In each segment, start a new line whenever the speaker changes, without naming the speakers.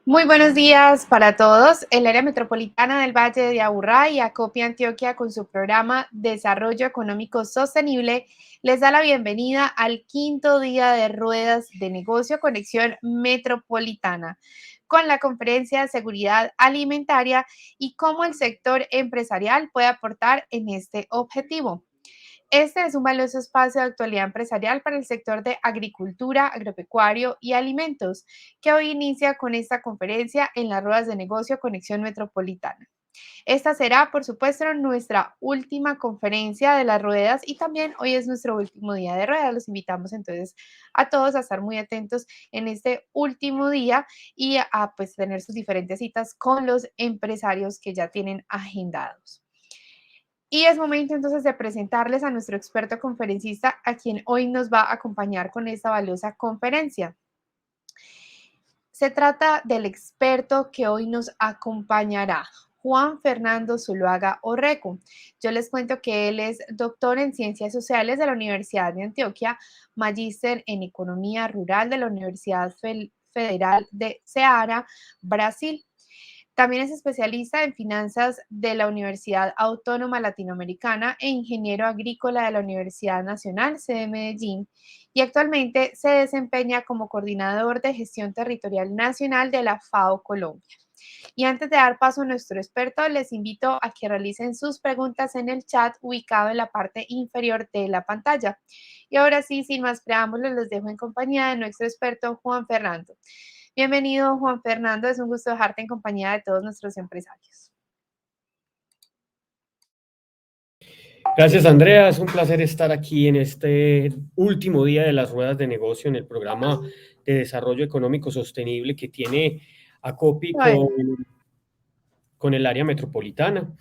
Muy buenos días para todos. El área metropolitana del Valle de Aburrá y Acopia Antioquia, con su programa Desarrollo Económico Sostenible, les da la bienvenida al quinto día de ruedas de negocio Conexión Metropolitana, con la conferencia de seguridad alimentaria y cómo el sector empresarial puede aportar en este objetivo. Este es un valioso espacio de actualidad empresarial para el sector de agricultura, agropecuario y alimentos, que hoy inicia con esta conferencia en las ruedas de negocio Conexión Metropolitana. Esta será, por supuesto, nuestra última conferencia de las ruedas y también hoy es nuestro último día de ruedas. Los invitamos entonces a todos a estar muy atentos en este último día y a pues tener sus diferentes citas con los empresarios que ya tienen agendados. Y es momento entonces de presentarles a nuestro experto conferencista, a quien hoy nos va a acompañar con esta valiosa conferencia. Se trata del experto que hoy nos acompañará, Juan Fernando Zuluaga Orreco. Yo les cuento que él es doctor en Ciencias Sociales de la Universidad de Antioquia, magíster en Economía Rural de la Universidad Federal de Ceará, Brasil. También es especialista en finanzas de la Universidad Autónoma Latinoamericana e ingeniero agrícola de la Universidad Nacional, sede de Medellín, y actualmente se desempeña como coordinador de gestión territorial nacional de la FAO Colombia. Y antes de dar paso a nuestro experto, les invito a que realicen sus preguntas en el chat ubicado en la parte inferior de la pantalla. Y ahora sí, sin más preámbulos, los dejo en compañía de nuestro experto Juan Fernando. Bienvenido, Juan Fernando. Es un gusto dejarte en compañía de todos nuestros empresarios.
Gracias, Andrea. Es un placer estar aquí en este último día de las ruedas de negocio en el programa de desarrollo económico sostenible que tiene ACOPI
Bueno,
con el área metropolitana.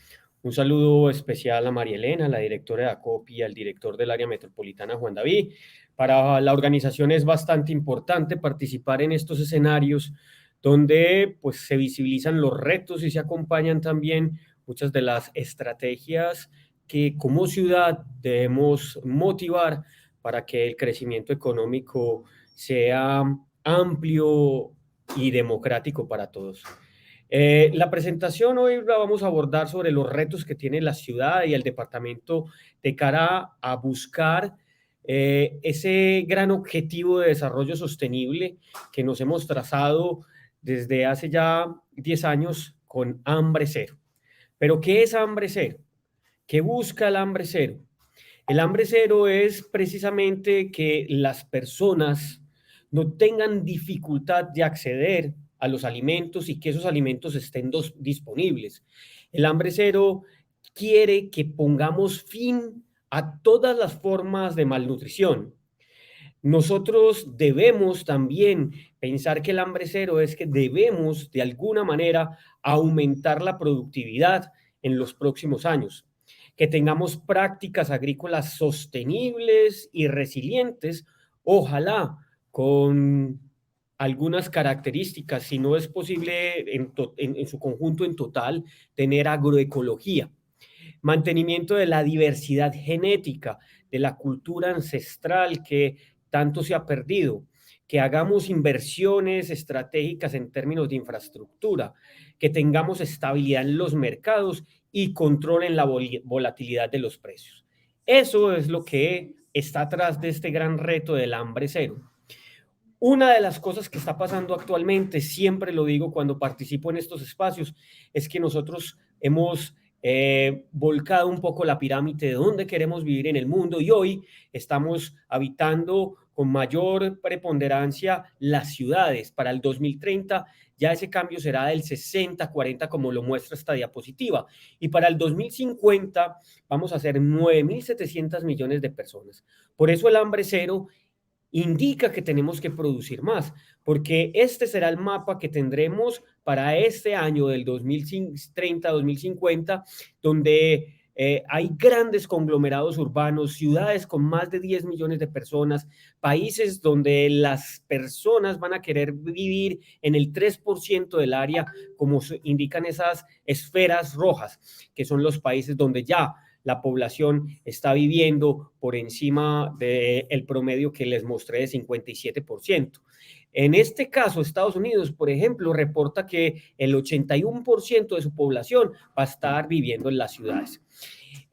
Un saludo especial a María Elena, la directora de ACOPI, y al director del área metropolitana, Juan David. Para la organización es bastante importante participar en estos escenarios donde pues, se visibilizan los retos y se acompañan también muchas de las estrategias que como ciudad debemos motivar para que el crecimiento económico sea amplio y democrático para todos. La presentación hoy la vamos a abordar sobre los retos que tiene la ciudad y el departamento de cara a buscar ese gran objetivo de desarrollo sostenible que nos hemos trazado desde hace ya 10 años con Hambre Cero. Pero ¿qué es Hambre Cero? ¿Qué busca el Hambre Cero? El Hambre Cero es precisamente que las personas no tengan dificultad de acceder a los alimentos y que esos alimentos estén disponibles. El Hambre Cero quiere que pongamos fin a todas las formas de malnutrición. Nosotros debemos también pensar que el hambre cero es que debemos de alguna manera aumentar la productividad en los próximos años, que tengamos prácticas agrícolas sostenibles y resilientes, ojalá con algunas características, si no es posible en su conjunto en total, tener agroecología, mantenimiento de la diversidad genética, de la cultura ancestral que tanto se ha perdido, que hagamos inversiones estratégicas en términos de infraestructura, que tengamos estabilidad en los mercados y control en la volatilidad de los precios. Eso es lo que está atrás de este gran reto del hambre cero. Una de las cosas que está pasando actualmente, siempre lo digo cuando participo en estos espacios, es que nosotros hemos volcado un poco la pirámide de dónde queremos vivir en el mundo y hoy estamos habitando con mayor preponderancia las ciudades. Para el 2030 ya ese cambio será del 60-40 como lo muestra esta diapositiva y para el 2050 vamos a ser 9.700 millones de personas. Por eso el hambre cero indica que tenemos que producir más, porque este será el mapa que tendremos para este año del 2030-2050, donde hay grandes conglomerados urbanos, ciudades con más de 10 millones de personas, países donde las personas van a querer vivir en el 3% del área, como indican esas esferas rojas, que son los países donde ya la población está viviendo por encima del promedio que les mostré de 57%. En este caso, Estados Unidos, por ejemplo, reporta que el 81% de su población va a estar viviendo en las ciudades.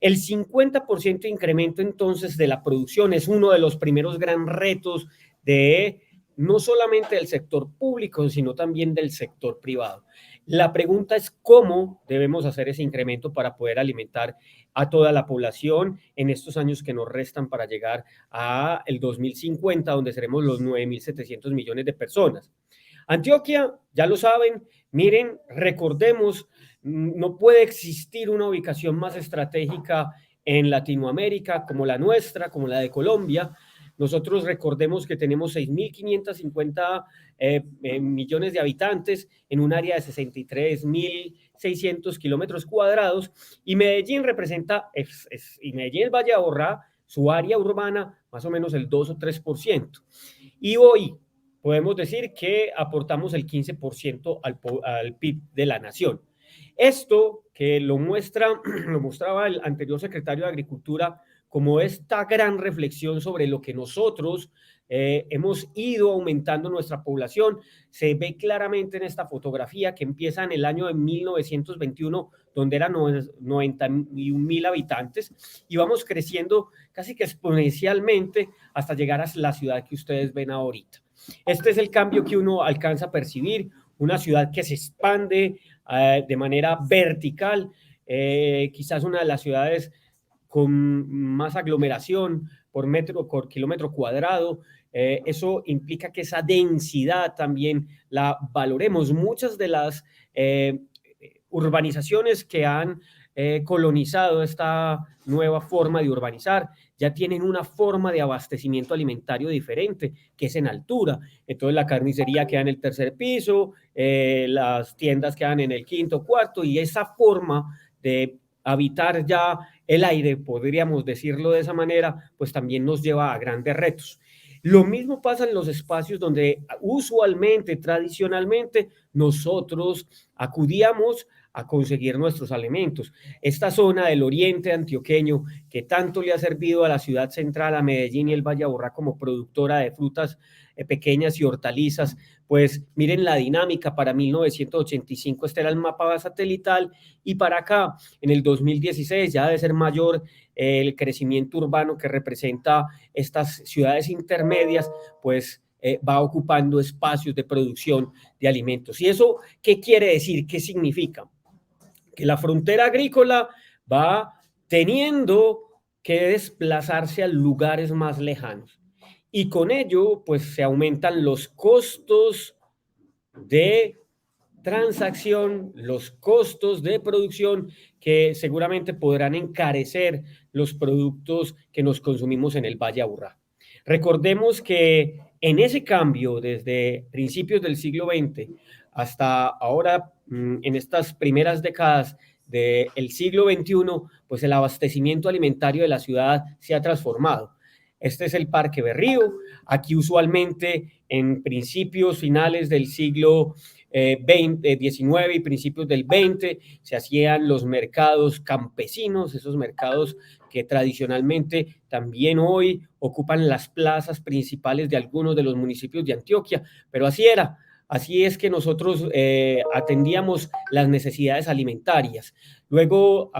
El 50% de incremento entonces de la producción es uno de los primeros gran retos de no solamente del sector público, sino también del sector privado. La pregunta es cómo debemos hacer ese incremento para poder alimentar a toda la población en estos años que nos restan para llegar a el 2050, donde seremos los 9.700 millones de personas. Antioquia, ya lo saben, miren, recordemos, no puede existir una ubicación más estratégica en Latinoamérica como la nuestra, como la de Colombia. Nosotros recordemos que tenemos 6.550 millones de habitantes en un área de 63.600 kilómetros cuadrados y Medellín representa, y Medellín, el Valle de Aburrá, su área urbana, más o menos el 2 o 3%. Y hoy podemos decir que aportamos el 15% al PIB de la nación. Esto que lo mostraba el anterior secretario de Agricultura como esta gran reflexión sobre lo que nosotros hemos ido aumentando nuestra población, se ve claramente en esta fotografía que empieza en el año de 1921, donde eran 91.000 habitantes, y vamos creciendo casi que exponencialmente hasta llegar a la ciudad que ustedes ven ahorita. Este es el cambio que uno alcanza a percibir, una ciudad que se expande de manera vertical, quizás una de las ciudades con más aglomeración por kilómetro cuadrado. Eso implica que esa densidad también la valoremos. Muchas de las urbanizaciones que han colonizado esta nueva forma de urbanizar ya tienen una forma de abastecimiento alimentario diferente, que es en altura. Entonces la carnicería queda en el tercer piso, las tiendas quedan en el quinto, cuarto, y esa forma de habitar ya el aire, podríamos decirlo de esa manera, pues también nos lleva a grandes retos. Lo mismo pasa en los espacios donde usualmente, tradicionalmente, nosotros acudíamos a conseguir nuestros alimentos. Esta zona del oriente antioqueño, que tanto le ha servido a la ciudad central, a Medellín y el Valle de Aburrá como productora de frutas pequeñas y hortalizas, pues miren la dinámica. Para 1985 este era el mapa satelital, y para acá, en el 2016, ya debe ser mayor el crecimiento urbano que representa estas ciudades intermedias, pues va ocupando espacios de producción de alimentos. ¿Y eso qué quiere decir? ¿Qué significa? Que la frontera agrícola va teniendo que desplazarse a lugares más lejanos. Y con ello, pues se aumentan los costos de transacción, los costos de producción, que seguramente podrán encarecer los productos que nos consumimos en el Valle de Aburrá. Recordemos que en ese cambio, desde principios del siglo XX hasta ahora, en estas primeras décadas del siglo XXI, pues el abastecimiento alimentario de la ciudad se ha transformado. Este es el Parque Berrío. Aquí usualmente en principios finales del siglo XIX y principios del XX se hacían los mercados campesinos, esos mercados que tradicionalmente también hoy ocupan las plazas principales de algunos de los municipios de Antioquia, pero así era. Así es que nosotros atendíamos las necesidades alimentarias. Luego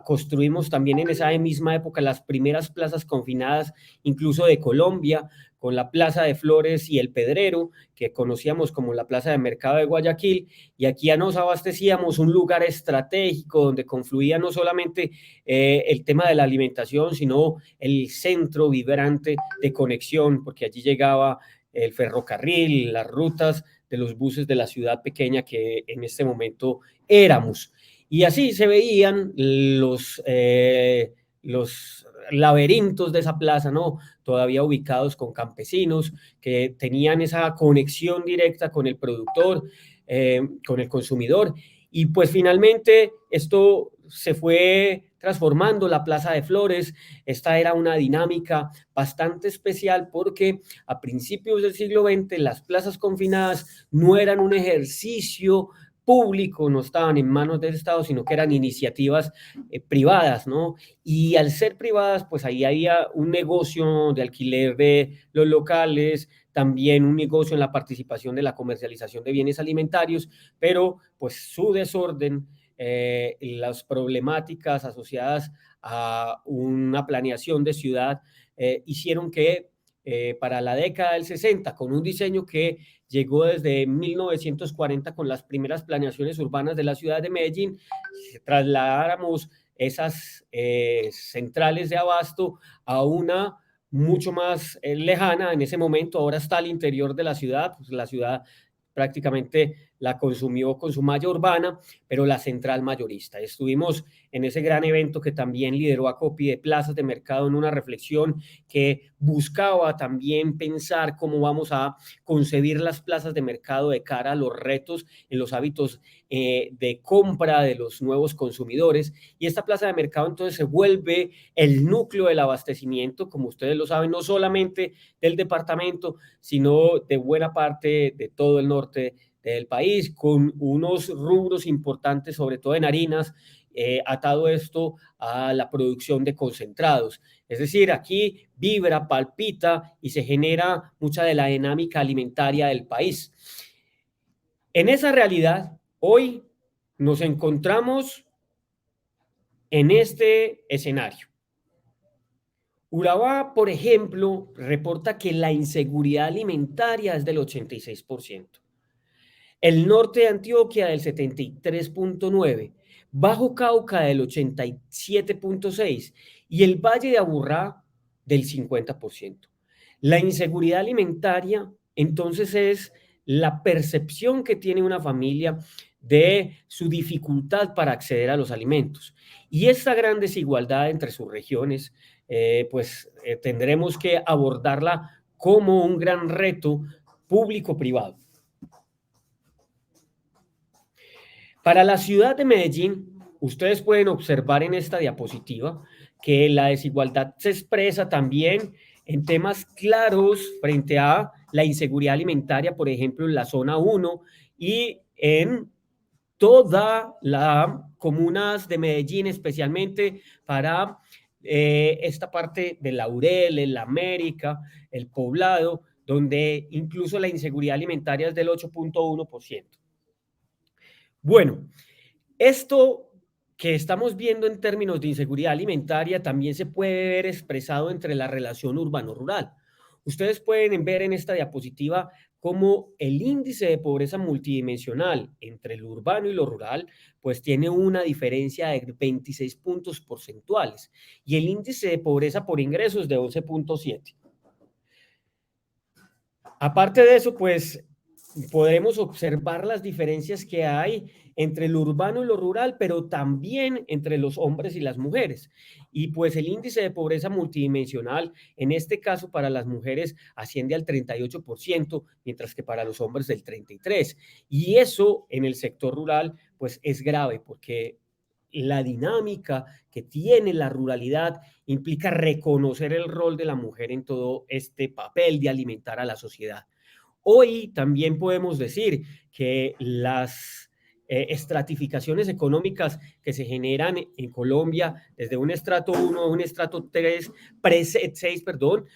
construimos también en esa misma época las primeras plazas confinadas, incluso de Colombia, con la Plaza de Flores y el Pedrero, que conocíamos como la Plaza de Mercado de Guayaquil, y aquí ya nos abastecíamos un lugar estratégico donde confluía no solamente el tema de la alimentación, sino el centro vibrante de conexión, porque allí llegaba el ferrocarril, las rutas de los buses de la ciudad pequeña que en este momento éramos. Y así se veían los laberintos de esa plaza, ¿no? Todavía ubicados con campesinos que tenían esa conexión directa con el productor, con el consumidor. Y pues finalmente esto se fue transformando. La Plaza de Flores, esta era una dinámica bastante especial porque a principios del siglo XX las plazas confinadas no eran un ejercicio público, no estaban en manos del Estado, sino que eran iniciativas privadas, ¿no? Y al ser privadas, pues ahí había un negocio de alquiler de los locales, también un negocio en la participación de la comercialización de bienes alimentarios, pero pues su desorden, las problemáticas asociadas a una planeación de ciudad hicieron que para la década del 60, con un diseño que llegó desde 1940 con las primeras planeaciones urbanas de la ciudad de Medellín, trasladáramos esas centrales de abasto a una mucho más lejana en ese momento. Ahora está al interior de la ciudad, pues la ciudad prácticamente la consumió con su malla urbana, pero la central mayorista. Estuvimos en ese gran evento que también lideró Acopi de plazas de mercado, en una reflexión que buscaba también pensar cómo vamos a concebir las plazas de mercado de cara a los retos en los hábitos de compra de los nuevos consumidores. Y esta plaza de mercado entonces se vuelve el núcleo del abastecimiento, como ustedes lo saben, no solamente del departamento, sino de buena parte de todo el norte del país, con unos rubros importantes, sobre todo en harinas, atado esto a la producción de concentrados. Es decir, aquí vibra, palpita y se genera mucha de la dinámica alimentaria del país. En esa realidad, hoy nos encontramos en este escenario. Urabá, por ejemplo, reporta que la inseguridad alimentaria es del 86%. El norte de Antioquia del 73.9%, Bajo Cauca del 87.6% y el Valle de Aburrá del 50%. La inseguridad alimentaria, entonces, es la percepción que tiene una familia de su dificultad para acceder a los alimentos. Y esta gran desigualdad entre sus regiones, tendremos que abordarla como un gran reto público-privado. Para la ciudad de Medellín, ustedes pueden observar en esta diapositiva que la desigualdad se expresa también en temas claros frente a la inseguridad alimentaria, por ejemplo, en la zona 1 y en todas las comunas de Medellín, especialmente para esta parte de Laurel, el América, el Poblado, donde incluso la inseguridad alimentaria es del 8.1%. Bueno, esto que estamos viendo en términos de inseguridad alimentaria también se puede ver expresado entre la relación urbano-rural. Ustedes pueden ver en esta diapositiva cómo el índice de pobreza multidimensional entre lo urbano y lo rural, pues tiene una diferencia de 26 puntos porcentuales y el índice de pobreza por ingresos de 11.7. Aparte de eso, pues podremos observar las diferencias que hay entre lo urbano y lo rural, pero también entre los hombres y las mujeres. Y pues el índice de pobreza multidimensional, en este caso para las mujeres, asciende al 38%, mientras que para los hombres del 33%. Y eso en el sector rural, pues es grave porque la dinámica que tiene la ruralidad implica reconocer el rol de la mujer en todo este papel de alimentar a la sociedad. Hoy también podemos decir que las estratificaciones económicas que se generan en Colombia desde un estrato 1 a un estrato 6,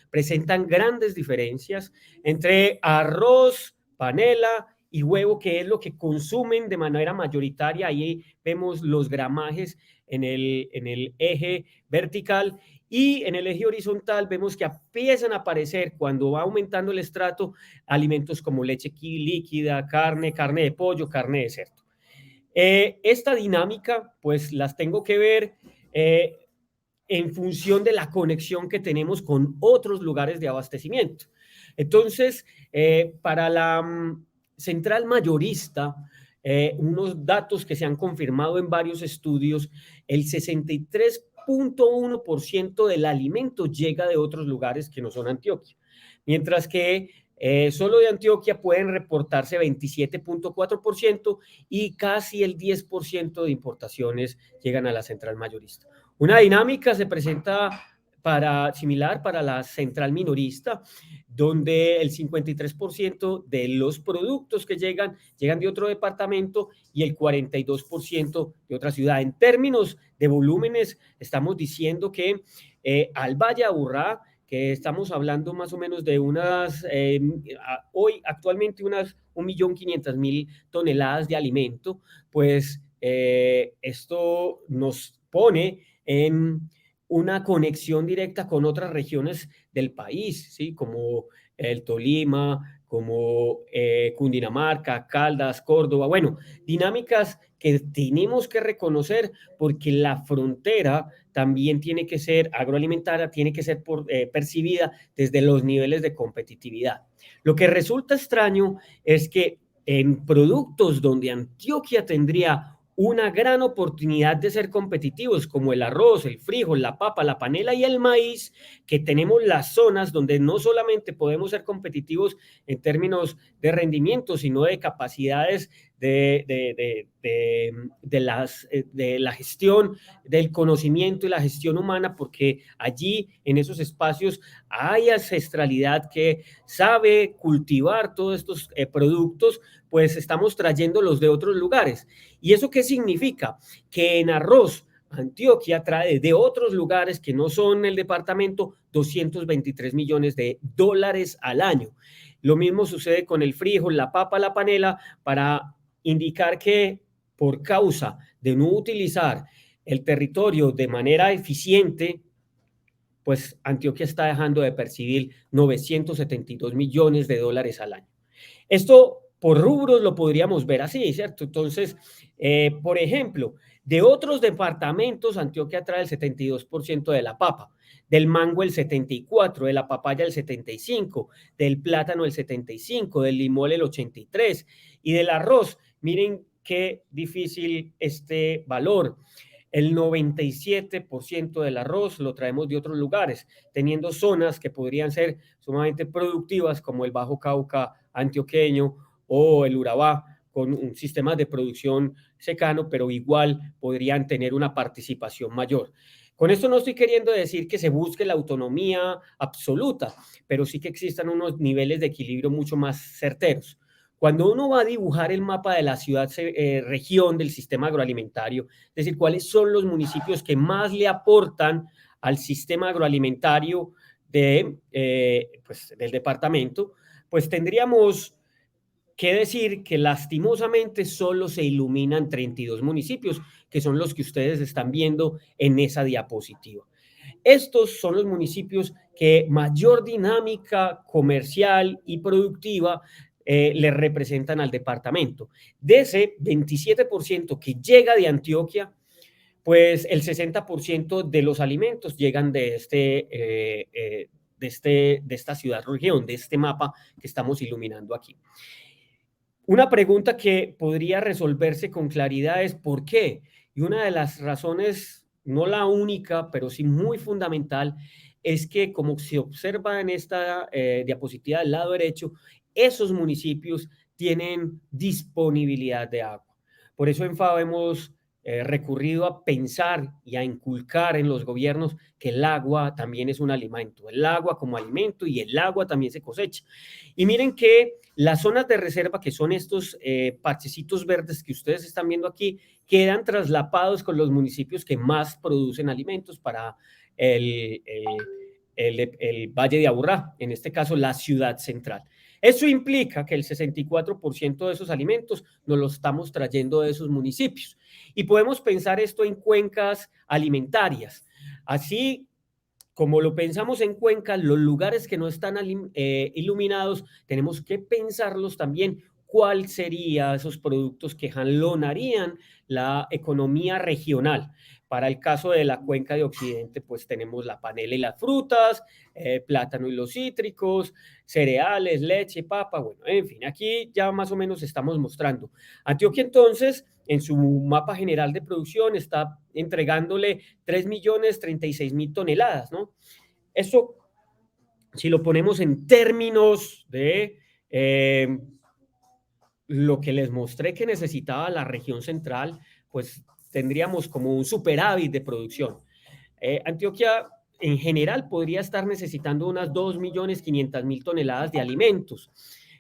presentan grandes diferencias entre arroz, panela y huevo, que es lo que consumen de manera mayoritaria. Ahí vemos los gramajes en el eje vertical. Y en el eje horizontal vemos que empiezan a aparecer, cuando va aumentando el estrato, alimentos como leche líquida, carne de pollo, carne de cerdo. Esta dinámica, pues las tengo que ver en función de la conexión que tenemos con otros lugares de abastecimiento. Entonces, para la central mayorista, unos datos que se han confirmado en varios estudios, el 63.1% del alimento llega de otros lugares que no son Antioquia, mientras que solo de Antioquia pueden reportarse 27.4% y casi el 10% de importaciones llegan a la central mayorista. Una dinámica se presenta similar para la central minorista, donde el 53% de los productos que llegan de otro departamento y el 42% de otra ciudad. En términos de volúmenes, estamos diciendo que al Valle de Aburrá, que estamos hablando más o menos de hoy actualmente unas 1.500.000 toneladas de alimento, pues esto nos pone en una conexión directa con otras regiones del país, ¿sí? Como el Tolima, como Cundinamarca, Caldas, Córdoba, bueno, dinámicas que tenemos que reconocer porque la frontera también tiene que ser agroalimentaria, tiene que ser percibida desde los niveles de competitividad. Lo que resulta extraño es que en productos donde Antioquia tendría una gran oportunidad de ser competitivos, como el arroz, el frijol, la papa, la panela y el maíz, que tenemos las zonas donde no solamente podemos ser competitivos en términos de rendimiento, sino de capacidades de la gestión, del conocimiento y la gestión humana, porque allí en esos espacios hay ancestralidad que sabe cultivar todos estos productos, pues estamos trayéndolos de otros lugares. ¿Y eso qué significa? Que en arroz Antioquia trae de otros lugares que no son el departamento 223 millones de dólares al año. Lo mismo sucede con el frijol, la papa, la panela, para indicar que por causa de no utilizar el territorio de manera eficiente, pues Antioquia está dejando de percibir 972 millones de dólares al año. Esto por rubros lo podríamos ver así, ¿cierto? Entonces, por ejemplo, de otros departamentos, Antioquia trae el 72% de la papa, del mango el 74%, de la papaya el 75%, del plátano el 75%, del limón el 83% y del arroz, miren qué difícil este valor. El 97% del arroz lo traemos de otros lugares, teniendo zonas que podrían ser sumamente productivas como el Bajo Cauca antioqueño o el Urabá, con un sistema de producción secano, pero igual podrían tener una participación mayor. Con esto no estoy queriendo decir que se busque la autonomía absoluta, pero sí que existan unos niveles de equilibrio mucho más certeros. Cuando uno va a dibujar el mapa de la ciudad, región del sistema agroalimentario, es decir, cuáles son los municipios que más le aportan al sistema agroalimentario del departamento, pues tendríamos que decir que lastimosamente solo se iluminan 32 municipios, que son los que ustedes están viendo en esa diapositiva. Estos son los municipios que mayor dinámica comercial y productiva le representan al departamento. De ese 27% que llega de Antioquia, pues el 60% de los alimentos llegan de esta ciudad-región, de este mapa que estamos iluminando aquí. Una pregunta que podría resolverse con claridad es ¿por qué? Y una de las razones, no la única, pero sí muy fundamental, es que como se observa en esta diapositiva del lado derecho, esos municipios tienen disponibilidad de agua. Por eso en FAO hemos recurrido a pensar y a inculcar en los gobiernos que el agua también es un alimento, el agua como alimento y el agua también se cosecha. Y miren que las zonas de reserva, que son estos parchecitos verdes que ustedes están viendo aquí, quedan traslapados con los municipios que más producen alimentos para el Valle de Aburrá, en este caso la ciudad central. Eso implica que el 64% de esos alimentos nos los estamos trayendo de esos municipios. Y podemos pensar esto en cuencas alimentarias. Así como lo pensamos en Cuenca, los lugares que no están iluminados, tenemos que pensarlos también cuál serían esos productos que jalonarían la economía regional. Para el caso de la cuenca de Occidente, pues tenemos la panela y las frutas, plátano y los cítricos, cereales, leche, papa, bueno, en fin, aquí ya más o menos estamos mostrando. Antioquia entonces, en su mapa general de producción, está entregándole 3.036.000 toneladas, ¿no? Eso, si lo ponemos en términos de lo que les mostré que necesitaba la región central, pues tendríamos como un superávit de producción. Antioquia en general podría estar necesitando unas 2.500.000 toneladas de alimentos.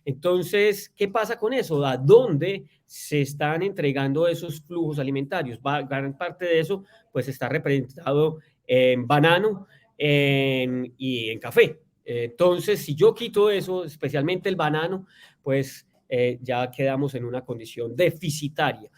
Entonces, ¿qué pasa con eso? ¿A dónde se están entregando esos flujos alimentarios? Gran parte de eso pues está representado en banano, y en café. Entonces, si yo quito eso, especialmente el banano, pues ya quedamos en una condición deficitaria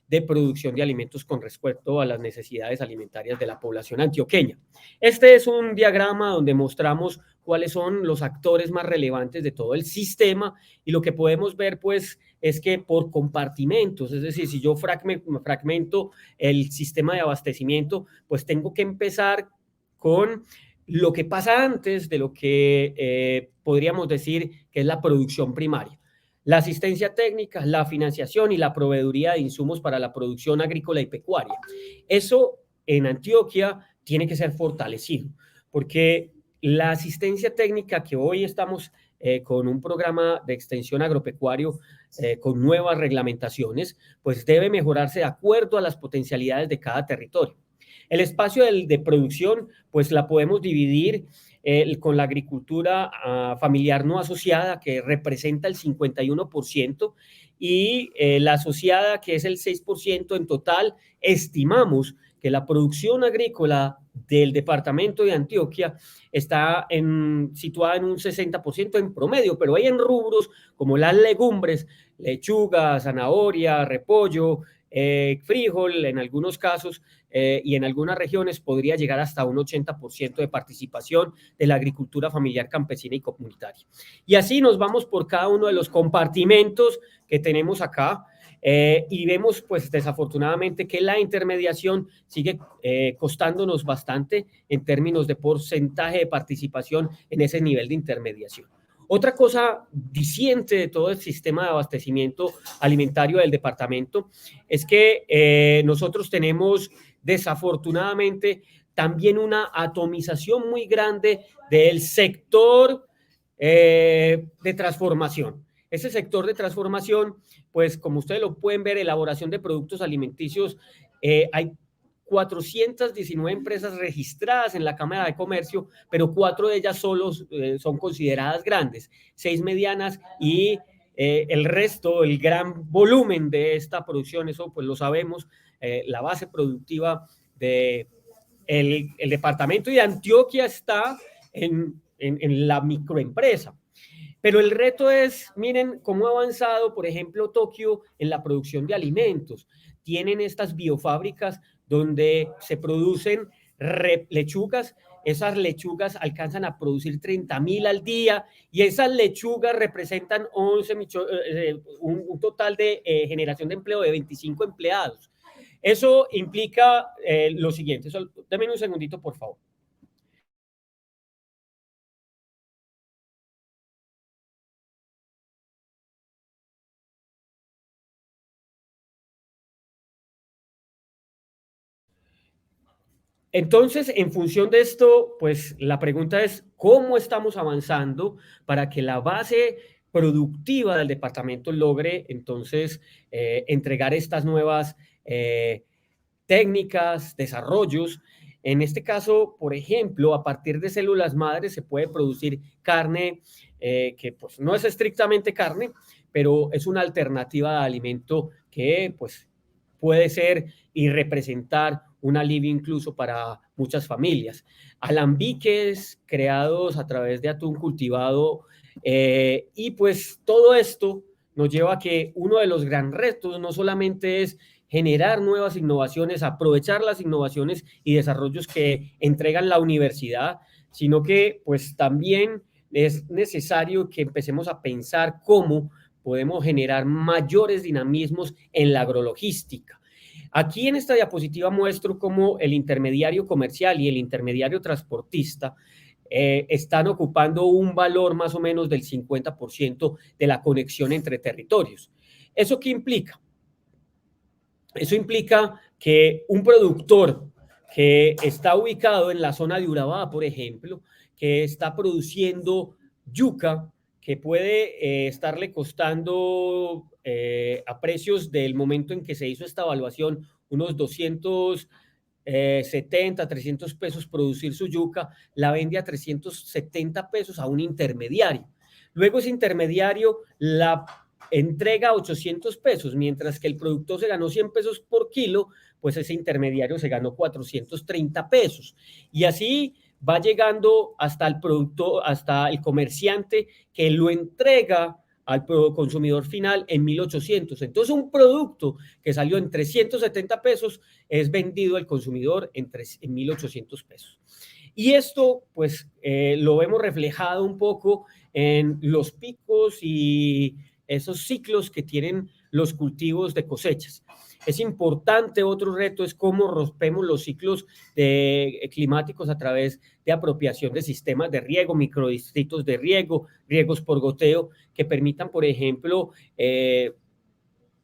de producción de alimentos con respecto a las necesidades alimentarias de la población antioqueña. Este es un diagrama donde mostramos cuáles son los actores más relevantes de todo el sistema y lo que podemos ver pues es que por compartimentos, es decir, si yo fragmento el sistema de abastecimiento, pues tengo que empezar con lo que pasa antes de lo que podríamos decir que es la producción primaria. La asistencia técnica, la financiación y la proveeduría de insumos para la producción agrícola y pecuaria. Eso en Antioquia tiene que ser fortalecido, porque la asistencia técnica que hoy estamos con un programa de extensión agropecuario con nuevas reglamentaciones, pues debe mejorarse de acuerdo a las potencialidades de cada territorio. El espacio de producción, pues la podemos dividir con la agricultura familiar no asociada, que representa el 51%, y la asociada, que es el 6% en total. Estimamos que la producción agrícola del departamento de Antioquia está situada en un 60% en promedio, pero hay en rubros como las legumbres, lechuga, zanahoria, repollo, frijol en algunos casos, y en algunas regiones podría llegar hasta un 80% de participación de la agricultura familiar campesina y comunitaria. Y así nos vamos por cada uno de los compartimentos que tenemos acá. Y vemos, pues, desafortunadamente que la intermediación sigue costándonos bastante en términos de porcentaje de participación en ese nivel de intermediación. Otra cosa diciente de todo el sistema de abastecimiento alimentario del departamento es que nosotros tenemos desafortunadamente también una atomización muy grande del sector de transformación. Ese sector de transformación, pues como ustedes lo pueden ver, elaboración de productos alimenticios, hay 419 empresas registradas en la Cámara de Comercio, pero 4 de ellas solo son consideradas grandes, 6 medianas y el resto, el gran volumen de esta producción, eso pues lo sabemos, la base productiva del el departamento de Antioquia está en la microempresa. Pero el reto es, miren cómo ha avanzado, por ejemplo, Tokio en la producción de alimentos. Tienen estas biofábricas donde se producen lechugas. Esas lechugas alcanzan a producir 30,000 al día y esas lechugas representan un total de generación de empleo de 25 empleados. Eso implica lo siguiente. Dame un segundito, por favor. Entonces, en función de esto, pues la pregunta es, ¿cómo estamos avanzando para que la base productiva del departamento logre entonces entregar estas nuevas técnicas, desarrollos? En este caso, por ejemplo, a partir de células madres se puede producir carne que pues no es estrictamente carne, pero es una alternativa de alimento que pues puede ser y representar un alivio incluso para muchas familias. Alambiques creados a través de atún cultivado y pues todo esto nos lleva a que uno de los grandes retos no solamente es generar nuevas innovaciones, aprovechar las innovaciones y desarrollos que entregan la universidad, sino que pues también es necesario que empecemos a pensar cómo podemos generar mayores dinamismos en la agrologística. Aquí en esta diapositiva muestro cómo el intermediario comercial y el intermediario transportista están ocupando un valor más o menos del 50% de la conexión entre territorios. ¿Eso qué implica? Eso implica que un productor que está ubicado en la zona de Urabá, por ejemplo, que está produciendo yuca, que puede estarle costando a precios del momento en que se hizo esta evaluación unos 270, 300 pesos producir su yuca, la vende a 370 pesos a un intermediario. Luego ese intermediario la entrega 800 pesos, mientras que el productor se ganó 100 pesos por kilo, pues ese intermediario se ganó 430 pesos. Y así va llegando hasta el producto, hasta el comerciante que lo entrega al consumidor final en 1.800. Entonces, un producto que salió en 370 pesos es vendido al consumidor en 1.800 pesos. Y esto, pues, lo vemos reflejado un poco en los picos y esos ciclos que tienen los cultivos de cosechas. Es importante, otro reto es cómo rompemos los ciclos climáticos a través de apropiación de sistemas de riego, microdistritos de riego, riegos por goteo, que permitan, por ejemplo,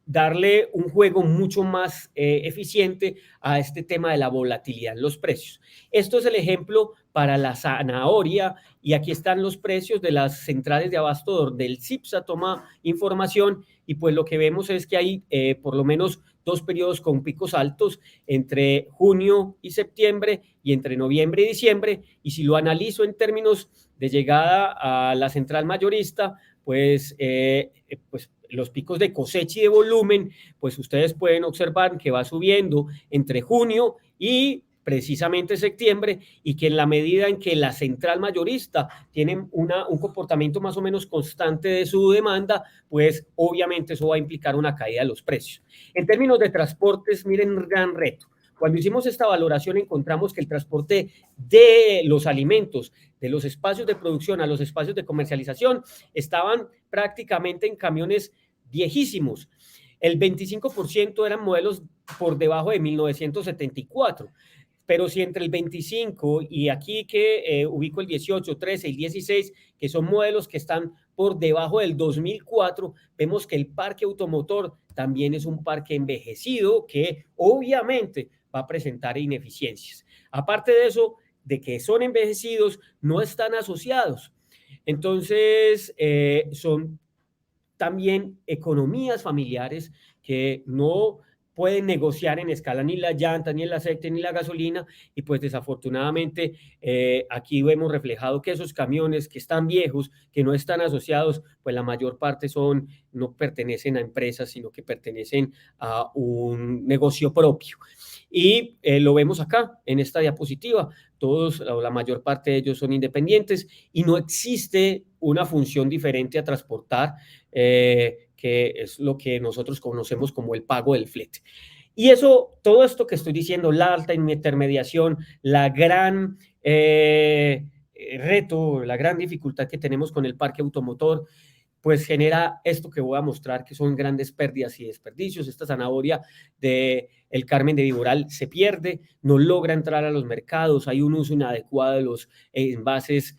darle un juego mucho más eficiente a este tema de la volatilidad en los precios. Esto es el ejemplo para la zanahoria y aquí están los precios de las centrales de abasto donde el CIPSA toma información y pues lo que vemos es que hay por lo menos 2 periodos con picos altos entre junio y septiembre y entre noviembre y diciembre, y si lo analizo en términos de llegada a la central mayorista, pues los picos de cosecha y de volumen, pues ustedes pueden observar que va subiendo entre junio y precisamente septiembre, y que en la medida en que la central mayorista tiene un comportamiento más o menos constante de su demanda, pues obviamente eso va a implicar una caída de los precios. En términos de transportes, miren un gran reto. Cuando hicimos esta valoración encontramos que el transporte de los alimentos, de los espacios de producción a los espacios de comercialización, estaban prácticamente en camiones viejísimos. El 25% eran modelos por debajo de 1974. Pero si entre el 25 y aquí que ubico el 18, 13 y 16, que son modelos que están por debajo del 2004, vemos que el parque automotor también es un parque envejecido que obviamente va a presentar ineficiencias. Aparte de eso, de que son envejecidos, no están asociados. Entonces, son también economías familiares que no pueden negociar en escala ni la llanta, ni el aceite, ni la gasolina, y pues desafortunadamente aquí vemos reflejado que esos camiones que están viejos, que no están asociados, pues la mayor parte no pertenecen a empresas, sino que pertenecen a un negocio propio. Y lo vemos acá en esta diapositiva, todos, la mayor parte de ellos son independientes y no existe una función diferente a transportar, que es lo que nosotros conocemos como el pago del flete. Y eso, todo esto que estoy diciendo, la alta intermediación, la gran reto, la gran dificultad que tenemos con el parque automotor, pues genera esto que voy a mostrar, que son grandes pérdidas y desperdicios. Esta zanahoria de el Carmen de Viboral se pierde, no logra entrar a los mercados, hay un uso inadecuado de los envases,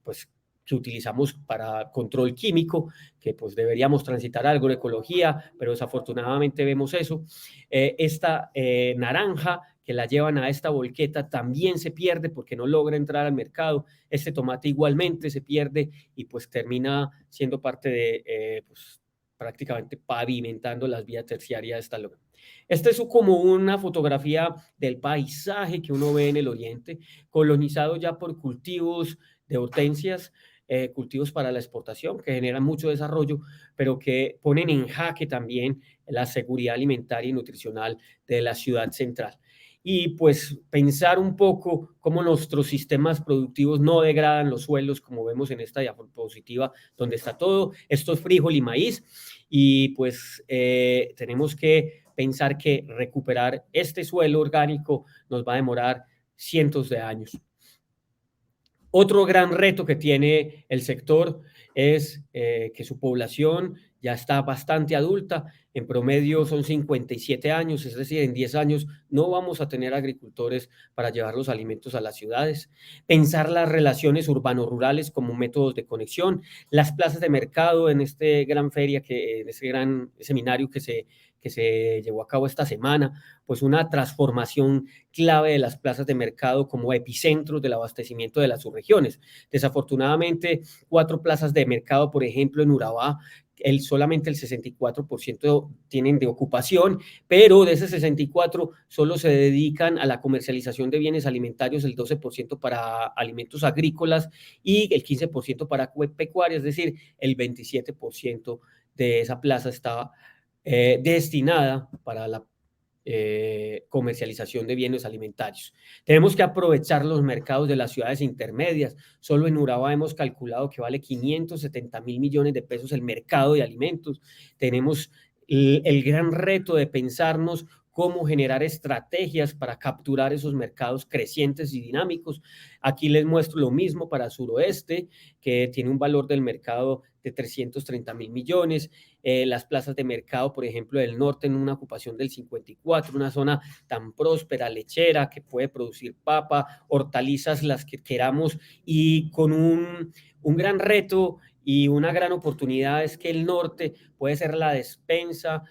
pues que utilizamos para control químico, que pues deberíamos transitar algo de ecología, pero desafortunadamente vemos eso. Esta naranja que la llevan a esta volqueta también se pierde porque no logra entrar al mercado. Este tomate igualmente se pierde y pues termina siendo parte de pues, prácticamente pavimentando las vías terciarias de esta loma. Esta es como una fotografía del paisaje que uno ve en el oriente, colonizado ya por cultivos de hortensias, cultivos para la exportación que generan mucho desarrollo, pero que ponen en jaque también la seguridad alimentaria y nutricional de la ciudad central. Y pues pensar un poco cómo nuestros sistemas productivos no degradan los suelos, como vemos en esta diapositiva, donde está todo. Esto es frijol y maíz, y pues tenemos que pensar que recuperar este suelo orgánico nos va a demorar cientos de años. Otro gran reto que tiene el sector es que su población ya está bastante adulta, en promedio son 57 años, es decir, en 10 años no vamos a tener agricultores para llevar los alimentos a las ciudades. Pensar las relaciones urbano-rurales como métodos de conexión, las plazas de mercado en este gran feria, en este gran seminario que se llevó a cabo esta semana, pues una transformación clave de las plazas de mercado como epicentros del abastecimiento de las subregiones. Desafortunadamente, 4 plazas de mercado, por ejemplo, en Urabá, solamente el 64% tienen de ocupación, pero de ese 64 solo se dedican a la comercialización de bienes alimentarios, el 12% para alimentos agrícolas y el 15% para pecuaria, es decir, el 27% de esa plaza está destinada para la comercialización de bienes alimentarios. Tenemos que aprovechar los mercados de las ciudades intermedias. Solo en Urabá hemos calculado que vale 570.000 millones de pesos el mercado de alimentos. Tenemos el gran reto de pensarnos cómo generar estrategias para capturar esos mercados crecientes y dinámicos. Aquí les muestro lo mismo para Suroeste, que tiene un valor del mercado de 330.000 millones. Las plazas de mercado, por ejemplo, del norte en una ocupación del 54, una zona tan próspera, lechera, que puede producir papa, hortalizas, las que queramos, y con un gran reto y una gran oportunidad es que el norte puede ser la despensa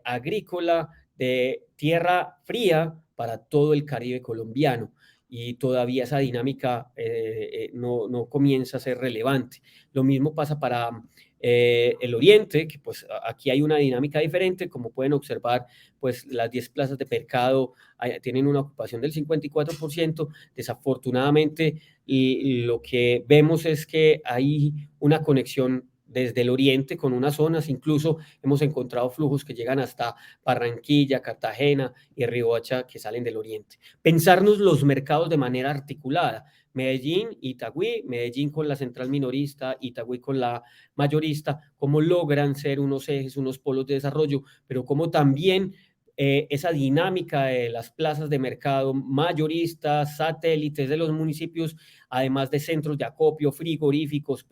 agrícola de tierra fría para todo el Caribe colombiano, y todavía esa dinámica no comienza a ser relevante. Lo mismo pasa para el oriente, que pues aquí hay una dinámica diferente. Como pueden observar, pues las 10 plazas de mercado tienen una ocupación del 54%. Desafortunadamente, lo que vemos es que hay una conexión desde el oriente con unas zonas. Incluso hemos encontrado flujos que llegan hasta Barranquilla, Cartagena y Riohacha, que salen del oriente. Pensarnos los mercados de manera articulada. Medellín, Itagüí, Medellín con la central minorista, Itagüí con la mayorista, cómo logran ser unos ejes, unos polos de desarrollo, pero cómo también esa dinámica de las plazas de mercado mayoristas, satélites de los municipios, además de centros de acopio, frigoríficos,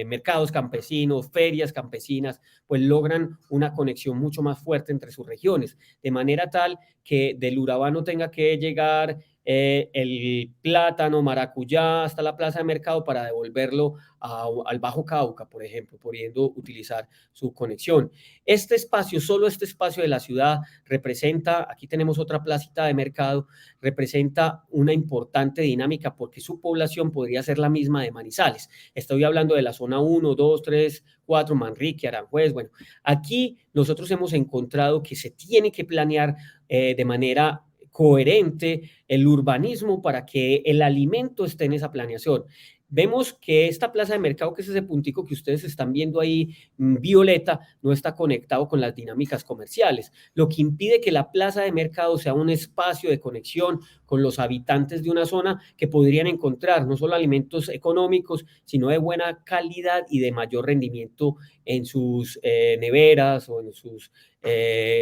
mercados campesinos, ferias campesinas, pues logran una conexión mucho más fuerte entre sus regiones, de manera tal que del Urabá no tenga que llegar el plátano, maracuyá hasta la plaza de mercado para devolverlo al Bajo Cauca, por ejemplo, pudiendo utilizar su conexión. Este espacio, solo este espacio de la ciudad representa, aquí tenemos otra placita de mercado, representa una importante dinámica porque su población podría ser la misma de Manizales. Estoy hablando de la zona 1, 2, 3, 4, Manrique, Aranjuez. Bueno, aquí nosotros hemos encontrado que se tiene que planear de manera coherente el urbanismo para que el alimento esté en esa planeación. Vemos que esta plaza de mercado, que es ese puntico que ustedes están viendo ahí, violeta, no está conectado con las dinámicas comerciales, lo que impide que la plaza de mercado sea un espacio de conexión con los habitantes de una zona que podrían encontrar no solo alimentos económicos, sino de buena calidad y de mayor rendimiento en sus neveras o en sus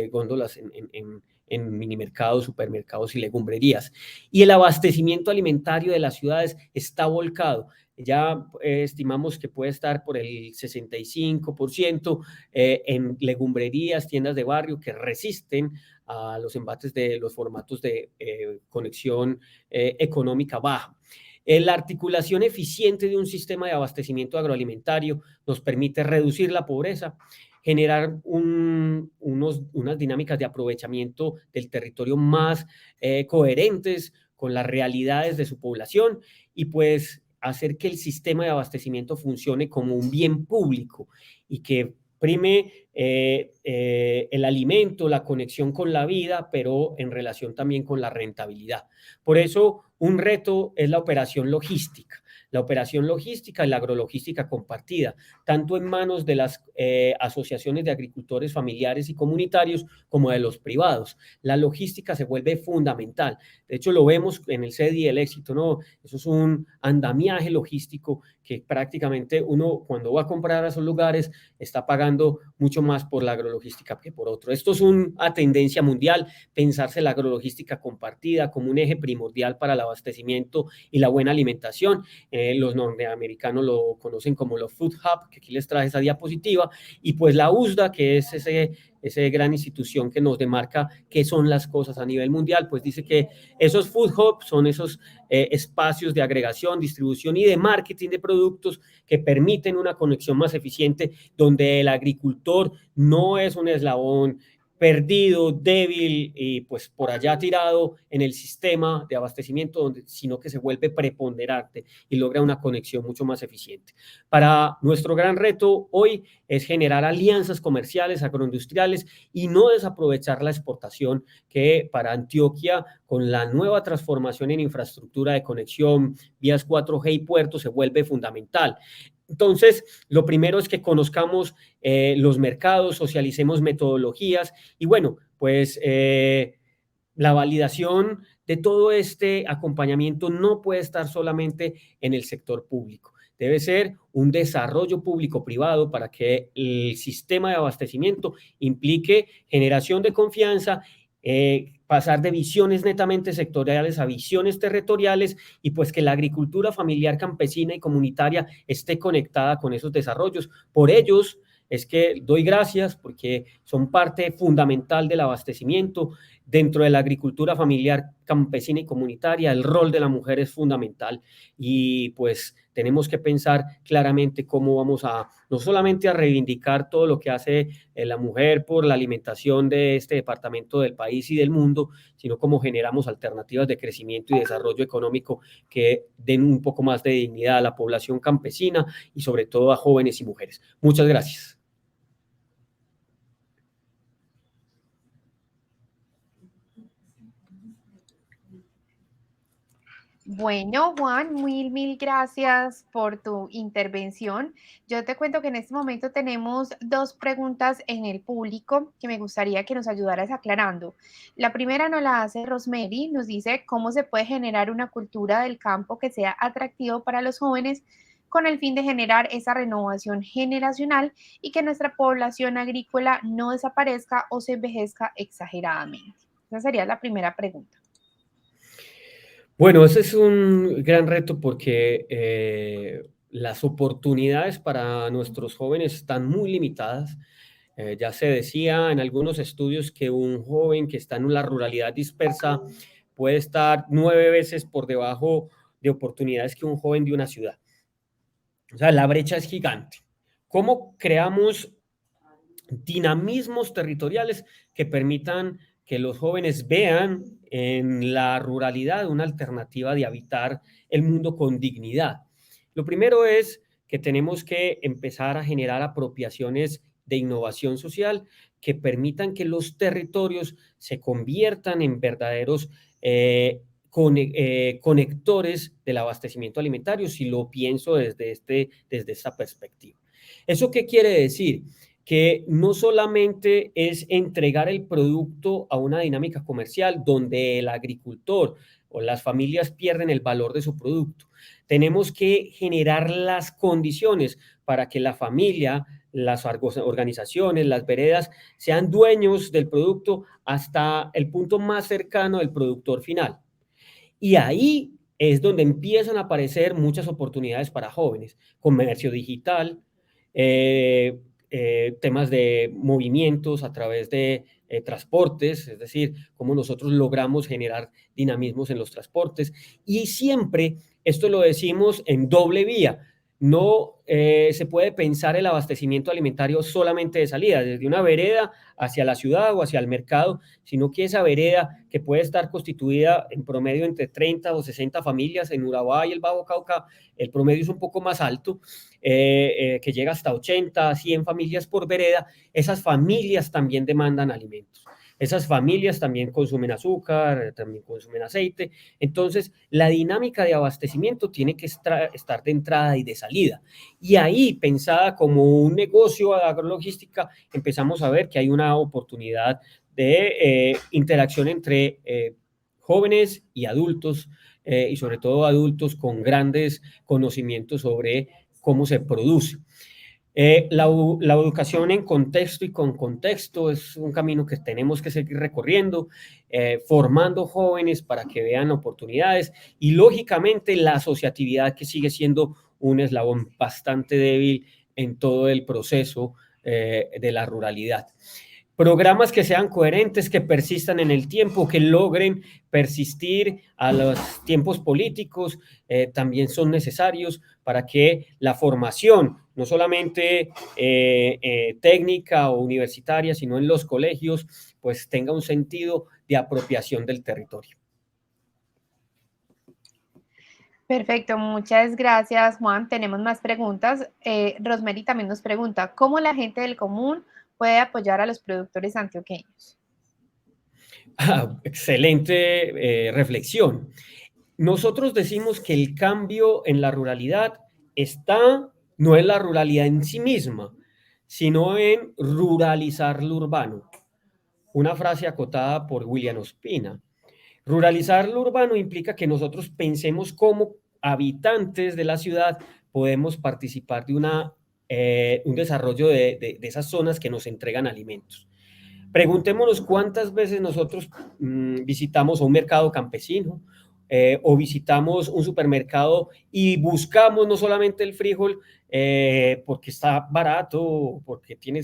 góndolas en minimercados, supermercados y legumbrerías. Y el abastecimiento alimentario de las ciudades está volcado. Ya estimamos que puede estar por el 65% en legumbrerías, tiendas de barrio que resisten a los embates de los formatos de conexión económica baja. La articulación eficiente de un sistema de abastecimiento agroalimentario nos permite reducir la pobreza, generar unas dinámicas de aprovechamiento del territorio más coherentes con las realidades de su población, y pues hacer que el sistema de abastecimiento funcione como un bien público y que prime el alimento, la conexión con la vida, pero en relación también con la rentabilidad. Por eso, un reto es la operación logística. La operación logística y la agrologística compartida, tanto en manos de las asociaciones de agricultores familiares y comunitarios como de los privados. La logística se vuelve fundamental. De hecho, lo vemos en el CEDI, el éxito, ¿no? Eso es un andamiaje logístico que prácticamente uno, cuando va a comprar a esos lugares, está pagando mucho más por la agrologística que por otro. Esto es una tendencia mundial, pensarse la agrologística compartida como un eje primordial para el abastecimiento y la buena alimentación. Los norteamericanos lo conocen como los Food Hub, que aquí les traje esa diapositiva, y pues la USDA, que es esa gran institución que nos demarca qué son las cosas a nivel mundial, pues dice que esos food hubs son esos espacios de agregación, distribución y de marketing de productos que permiten una conexión más eficiente, donde el agricultor no es un eslabón perdido, débil y pues por allá tirado en el sistema de abastecimiento, sino que se vuelve preponderante y logra una conexión mucho más eficiente. Para nuestro gran reto hoy es generar alianzas comerciales, agroindustriales y no desaprovechar la exportación, que para Antioquia, con la nueva transformación en infraestructura de conexión, vías 4G y puertos, se vuelve fundamental. Entonces, lo primero es que conozcamos los mercados, socialicemos metodologías y bueno, pues la validación de todo este acompañamiento no puede estar solamente en el sector público. Debe ser un desarrollo público-privado para que el sistema de abastecimiento implique generación de confianza, pasar de visiones netamente sectoriales a visiones territoriales y pues que la agricultura familiar campesina y comunitaria esté conectada con esos desarrollos. Por ellos es que doy gracias porque son parte fundamental del abastecimiento. Dentro de la agricultura familiar campesina y comunitaria, el rol de la mujer es fundamental y pues tenemos que pensar claramente cómo vamos a, no solamente a reivindicar todo lo que hace la mujer por la alimentación de este departamento del país y del mundo, sino cómo generamos alternativas de crecimiento y desarrollo económico que den un poco más de dignidad a la población campesina y sobre todo a jóvenes y mujeres. Muchas gracias.
Bueno, Juan, mil gracias por tu intervención. Yo te cuento que en este momento tenemos dos preguntas en el público que me gustaría que nos ayudaras aclarando. La primera nos la hace Rosemary, nos dice cómo se puede generar una cultura del campo que sea atractivo para los jóvenes con el fin de generar esa renovación generacional y que nuestra población agrícola no desaparezca o se envejezca exageradamente. Esa sería la primera pregunta.
Bueno, ese es un gran reto porque las oportunidades para nuestros jóvenes están muy limitadas. Ya se decía en algunos estudios que un joven que está en la ruralidad dispersa puede estar 9 veces por debajo de oportunidades que un joven de una ciudad. O sea, la brecha es gigante. ¿Cómo creamos dinamismos territoriales que permitan que los jóvenes vean en la ruralidad una alternativa de habitar el mundo con dignidad? Lo primero es que tenemos que empezar a generar apropiaciones de innovación social que permitan que los territorios se conviertan en verdaderos conectores del abastecimiento alimentario, si lo pienso desde esta perspectiva. ¿Eso qué quiere decir? Que no solamente es entregar el producto a una dinámica comercial donde el agricultor o las familias pierden el valor de su producto. Tenemos que generar las condiciones para que la familia, las organizaciones, las veredas sean dueños del producto hasta el punto más cercano del productor final. Y ahí es donde empiezan a aparecer muchas oportunidades para jóvenes, comercio digital, temas de movimientos a través de transportes, es decir, cómo nosotros logramos generar dinamismos en los transportes. Y siempre, esto lo decimos en doble vía, no se puede pensar el abastecimiento alimentario solamente de salida, desde una vereda hacia la ciudad o hacia el mercado, sino que esa vereda que puede estar constituida en promedio entre 30 o 60 familias, en Urabá y el Bajo Cauca el promedio es un poco más alto, que llega hasta 80, 100 familias por vereda. Esas familias también demandan alimentos. Esas familias también consumen azúcar, también consumen aceite. Entonces, la dinámica de abastecimiento tiene que estar de entrada y de salida. Y ahí, pensada como un negocio de agrologística, empezamos a ver que hay una oportunidad de interacción entre jóvenes y adultos, y sobre todo adultos con grandes conocimientos sobre cómo se produce. La educación en contexto y con contexto es un camino que tenemos que seguir recorriendo, formando jóvenes para que vean oportunidades y lógicamente la asociatividad que sigue siendo un eslabón bastante débil en todo el proceso de la ruralidad. Programas que sean coherentes, que persistan en el tiempo, que logren persistir a los tiempos políticos, también son necesarios para que la formación, no solamente técnica o universitaria, sino en los colegios, pues tenga un sentido de apropiación del territorio.
Perfecto, muchas gracias, Juan. Tenemos más preguntas. Rosemary también nos pregunta, ¿cómo la gente del común puede apoyar a los productores antioqueños?
Excelente reflexión. Nosotros decimos que el cambio en la ruralidad está no es la ruralidad en sí misma, sino en ruralizar lo urbano. Una frase acotada por William Ospina. Ruralizar lo urbano implica que nosotros pensemos cómo habitantes de la ciudad podemos participar de un desarrollo de esas zonas que nos entregan alimentos. Preguntémonos cuántas veces nosotros visitamos un mercado campesino o visitamos un supermercado y buscamos no solamente el frijol porque está barato, porque tiene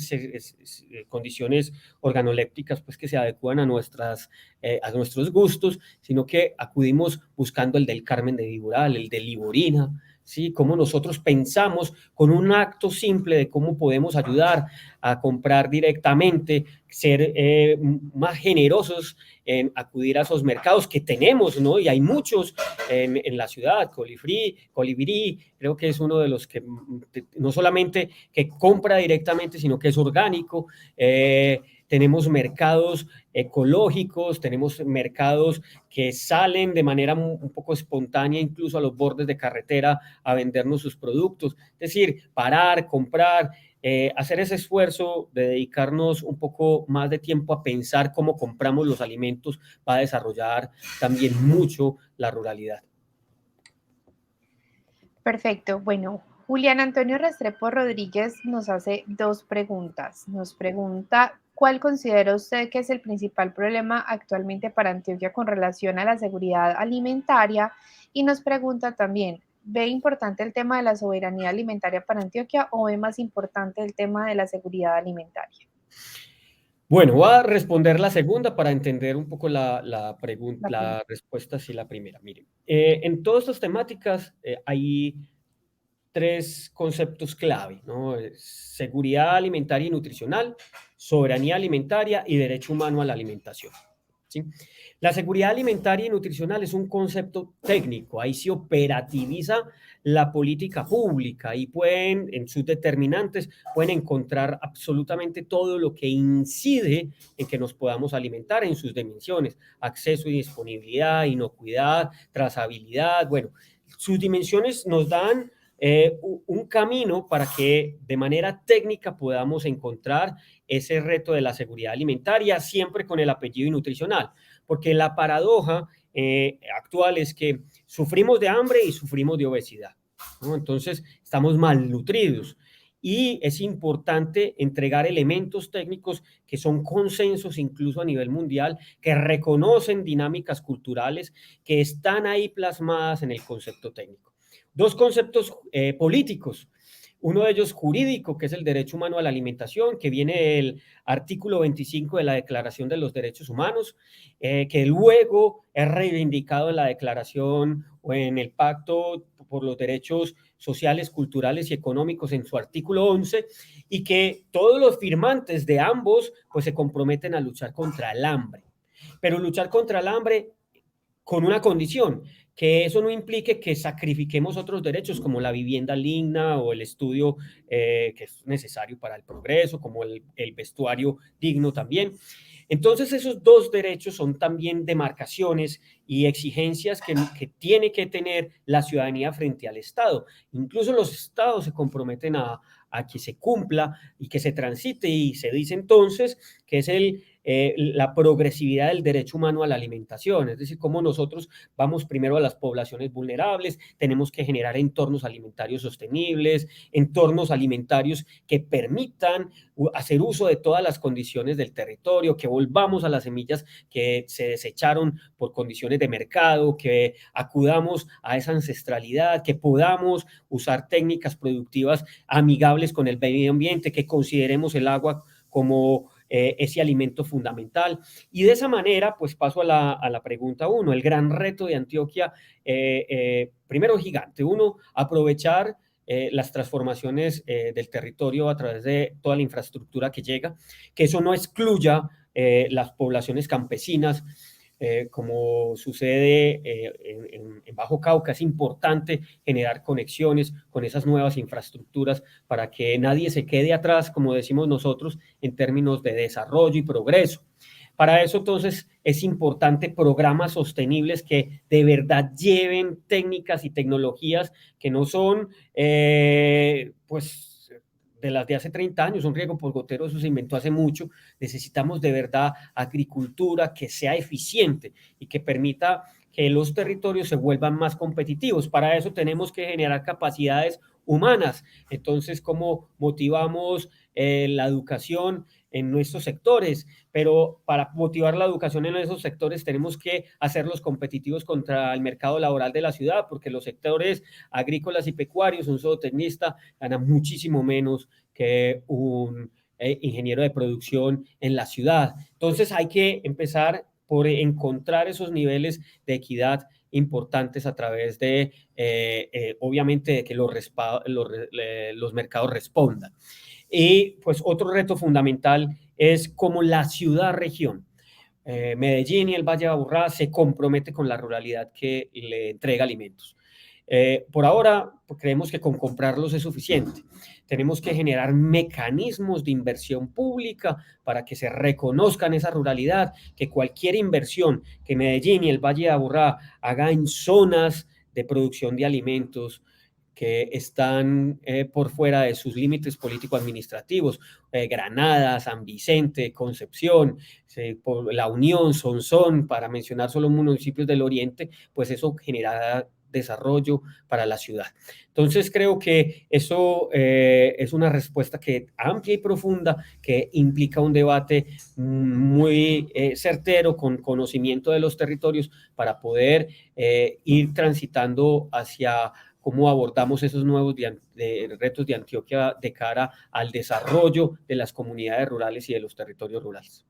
condiciones organolépticas pues, que se adecúan a nuestros gustos, sino que acudimos buscando el del Carmen de Viboral, el de Liborina, ¿sí? Cómo nosotros pensamos con un acto simple de cómo podemos ayudar a comprar directamente, ser más generosos en acudir a esos mercados que tenemos, ¿no? Y hay muchos en la ciudad, Colibrí, creo que es uno de los que no solamente que compra directamente, sino que es orgánico. Tenemos mercados ecológicos, tenemos mercados que salen de manera un poco espontánea, incluso a los bordes de carretera, a vendernos sus productos. Es decir, parar, comprar, hacer ese esfuerzo de dedicarnos un poco más de tiempo a pensar cómo compramos los alimentos va a desarrollar también mucho la ruralidad.
Perfecto. Bueno, Julián Antonio Restrepo Rodríguez nos hace dos preguntas. Nos pregunta, ¿cuál considera usted que es el principal problema actualmente para Antioquia con relación a la seguridad alimentaria? Y nos pregunta también, ¿ve importante el tema de la soberanía alimentaria para Antioquia o ve más importante el tema de la seguridad alimentaria?
Bueno, voy a responder la segunda para entender un poco la
La
pregunta,
primera.
la respuesta, sí, la primera. Miren, en todas estas temáticas hay tres conceptos clave, ¿no? Seguridad alimentaria y nutricional, soberanía alimentaria y derecho humano a la alimentación, ¿sí? La seguridad alimentaria y nutricional es un concepto técnico, ahí se operativiza la política pública y pueden, en sus determinantes, pueden encontrar absolutamente todo lo que incide en que nos podamos alimentar en sus dimensiones, acceso y disponibilidad, inocuidad, trazabilidad, bueno, sus dimensiones nos dan un camino para que de manera técnica podamos encontrar ese reto de la seguridad alimentaria, siempre con el apellido y nutricional, porque la paradoja actual es que sufrimos de hambre y sufrimos de obesidad, ¿no? Entonces estamos malnutridos y es importante entregar elementos técnicos que son consensos incluso a nivel mundial, que reconocen dinámicas culturales que están ahí plasmadas en el concepto técnico. Dos conceptos políticos, uno de ellos jurídico, que es el derecho humano a la alimentación, que viene del artículo 25 de la Declaración de los Derechos Humanos, que luego es reivindicado en la Declaración o en el Pacto por los Derechos Sociales, Culturales y Económicos en su artículo 11, y que todos los firmantes de ambos pues se comprometen a luchar contra el hambre. Pero luchar contra el hambre con una condición, que eso no implique que sacrifiquemos otros derechos como la vivienda digna o el estudio que es necesario para el progreso, como el vestuario digno también. Entonces esos dos derechos son también demarcaciones y exigencias que tiene que tener la ciudadanía frente al Estado. Incluso los estados se comprometen a que se cumpla y que se transite y se dice entonces que es la progresividad del derecho humano a la alimentación, es decir, cómo nosotros vamos primero a las poblaciones vulnerables, tenemos que generar entornos alimentarios sostenibles, entornos alimentarios que permitan hacer uso de todas las condiciones del territorio, que volvamos a las semillas que se desecharon por condiciones de mercado, que acudamos a esa ancestralidad, que podamos usar técnicas productivas amigables con el medio ambiente, que consideremos el agua como ese alimento fundamental. Y de esa manera, pues paso a la pregunta uno, el gran reto de Antioquia, primero gigante, uno, aprovechar las transformaciones del territorio a través de toda la infraestructura que llega, que eso no excluya las poblaciones campesinas, como sucede en Bajo Cauca. Es importante generar conexiones con esas nuevas infraestructuras para que nadie se quede atrás, como decimos nosotros, en términos de desarrollo y progreso. Para eso, entonces, es importante programas sostenibles que de verdad lleven técnicas y tecnologías que no son, pues, de las de hace 30 años, un riego por gotero, eso se inventó hace mucho. Necesitamos de verdad agricultura que sea eficiente y que permita que los territorios se vuelvan más competitivos. Para eso tenemos que generar capacidades humanas. Entonces, ¿cómo motivamos la educación en nuestros sectores? Pero para motivar la educación en esos sectores tenemos que hacerlos competitivos contra el mercado laboral de la ciudad, porque los sectores agrícolas y pecuarios, un zootecnista gana muchísimo menos que un ingeniero de producción en la ciudad. Entonces hay que empezar por encontrar esos niveles de equidad importantes a través de, obviamente, de que los mercados respondan. Y pues otro reto fundamental es cómo la ciudad-región, Medellín y el Valle de Aburrá, se compromete con la ruralidad que le entrega alimentos. Por ahora, creemos que con comprarlos es suficiente. Tenemos que generar mecanismos de inversión pública para que se reconozcan esa ruralidad, que cualquier inversión que Medellín y el Valle de Aburrá haga en zonas de producción de alimentos que están por fuera de sus límites político-administrativos, Granada, San Vicente, Concepción, La Unión, Sonsón, para mencionar solo municipios del oriente, pues eso genera desarrollo para la ciudad. Entonces creo que eso es una respuesta que amplia y profunda, que implica un debate muy certero, con conocimiento de los territorios, para poder ir transitando hacia cómo abordamos esos nuevos retos de Antioquia de cara al desarrollo de las comunidades rurales y de los territorios rurales.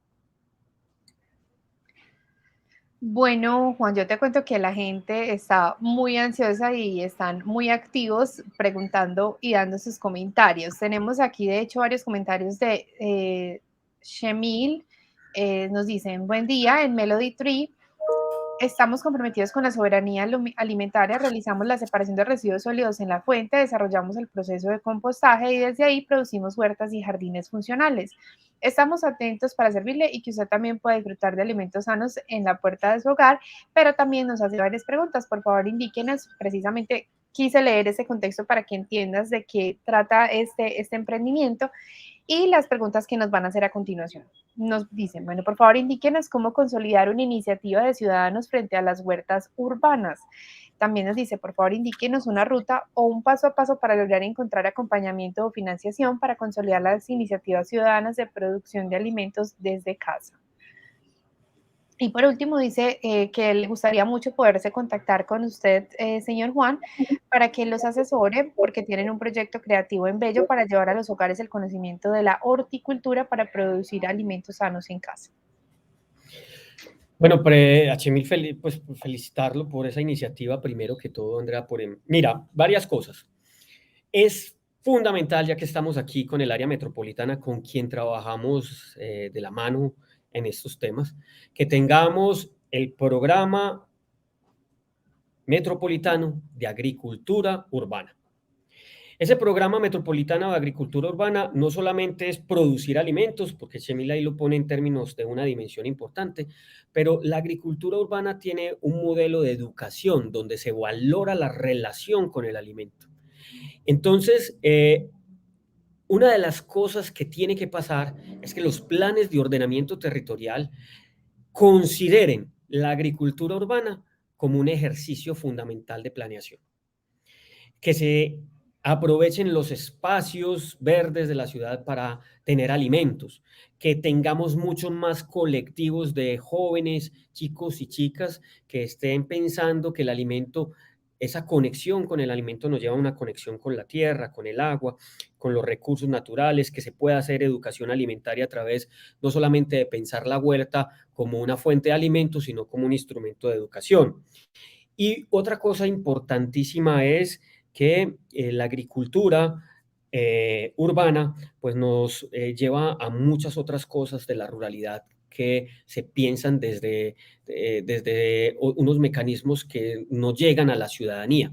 Bueno, Juan, yo te cuento que la gente está muy ansiosa y están muy activos preguntando y dando sus comentarios. Tenemos aquí, de hecho, varios comentarios de Shemil. Nos dicen, buen día, en Melody Tree estamos comprometidos con la soberanía alimentaria, realizamos la separación de residuos sólidos en la fuente, desarrollamos el proceso de compostaje y desde ahí producimos huertas y jardines funcionales. Estamos atentos para servirle y que usted también pueda disfrutar de alimentos sanos en la puerta de su hogar, pero también nos hace varias preguntas. Por favor, indíquenos precisamente. Quise leer ese contexto para que entiendas de qué trata este emprendimiento y las preguntas que nos van a hacer a continuación. Nos dicen, bueno, por favor, indíquenos cómo consolidar una iniciativa de ciudadanos frente a las huertas urbanas. También nos dice, por favor, indíquenos una ruta o un paso a paso para lograr encontrar acompañamiento o financiación para consolidar las iniciativas ciudadanas de producción de alimentos desde casa. Y por último dice que le gustaría mucho poderse contactar con usted, señor Juan, para que los asesore, porque tienen un proyecto creativo en Bello para llevar a los hogares el conocimiento de la horticultura para producir alimentos sanos en casa.
Bueno, a Chemil, pues felicitarlo por esa iniciativa, primero que todo, Andrea. Mira, varias cosas. Es fundamental, ya que estamos aquí con el área metropolitana, con quien trabajamos de la mano en estos temas, que tengamos el programa metropolitano de agricultura urbana. Ese programa metropolitano de agricultura urbana no solamente es producir alimentos, porque Chemil ahí lo pone en términos de una dimensión importante, pero la agricultura urbana tiene un modelo de educación donde se valora la relación con el alimento. Entonces, una de las cosas que tiene que pasar es que los planes de ordenamiento territorial consideren la agricultura urbana como un ejercicio fundamental de planeación, que se aprovechen los espacios verdes de la ciudad para tener alimentos, que tengamos muchos más colectivos de jóvenes, chicos y chicas que estén pensando que el alimento, esa conexión con el alimento nos lleva a una conexión con la tierra, con el agua, con los recursos naturales, que se pueda hacer educación alimentaria a través no solamente de pensar la huerta como una fuente de alimentos, sino como un instrumento de educación. Y otra cosa importantísima es que la agricultura urbana pues nos lleva a muchas otras cosas de la ruralidad que se piensan desde unos mecanismos que no llegan a la ciudadanía.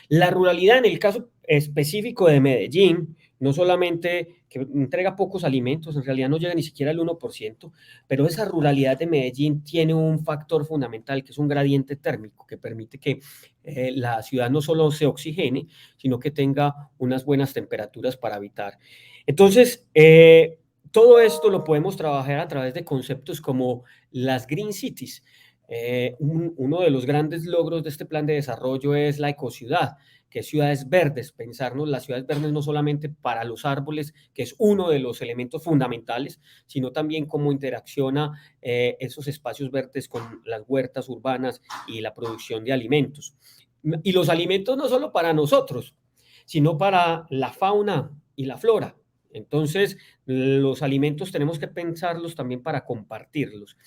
La ruralidad, en el caso específico de Medellín, no solamente que entrega pocos alimentos, en realidad no llega ni siquiera al 1%, pero esa ruralidad de Medellín tiene un factor fundamental que es un gradiente térmico que permite que la ciudad no solo se oxigene, sino que tenga unas buenas temperaturas para habitar. Entonces, todo esto lo podemos trabajar a través de conceptos como las Green Cities. Uno de los grandes logros de este plan de desarrollo es la ecociudad, que es ciudades verdes, pensarnos las ciudades verdes no solamente para los árboles, que es uno de los elementos fundamentales, sino también cómo interacciona esos espacios verdes con las huertas urbanas y la producción de alimentos. Y los alimentos no solo para nosotros, sino para la fauna y la flora. Entonces, los alimentos tenemos que pensarlos también para compartirlos.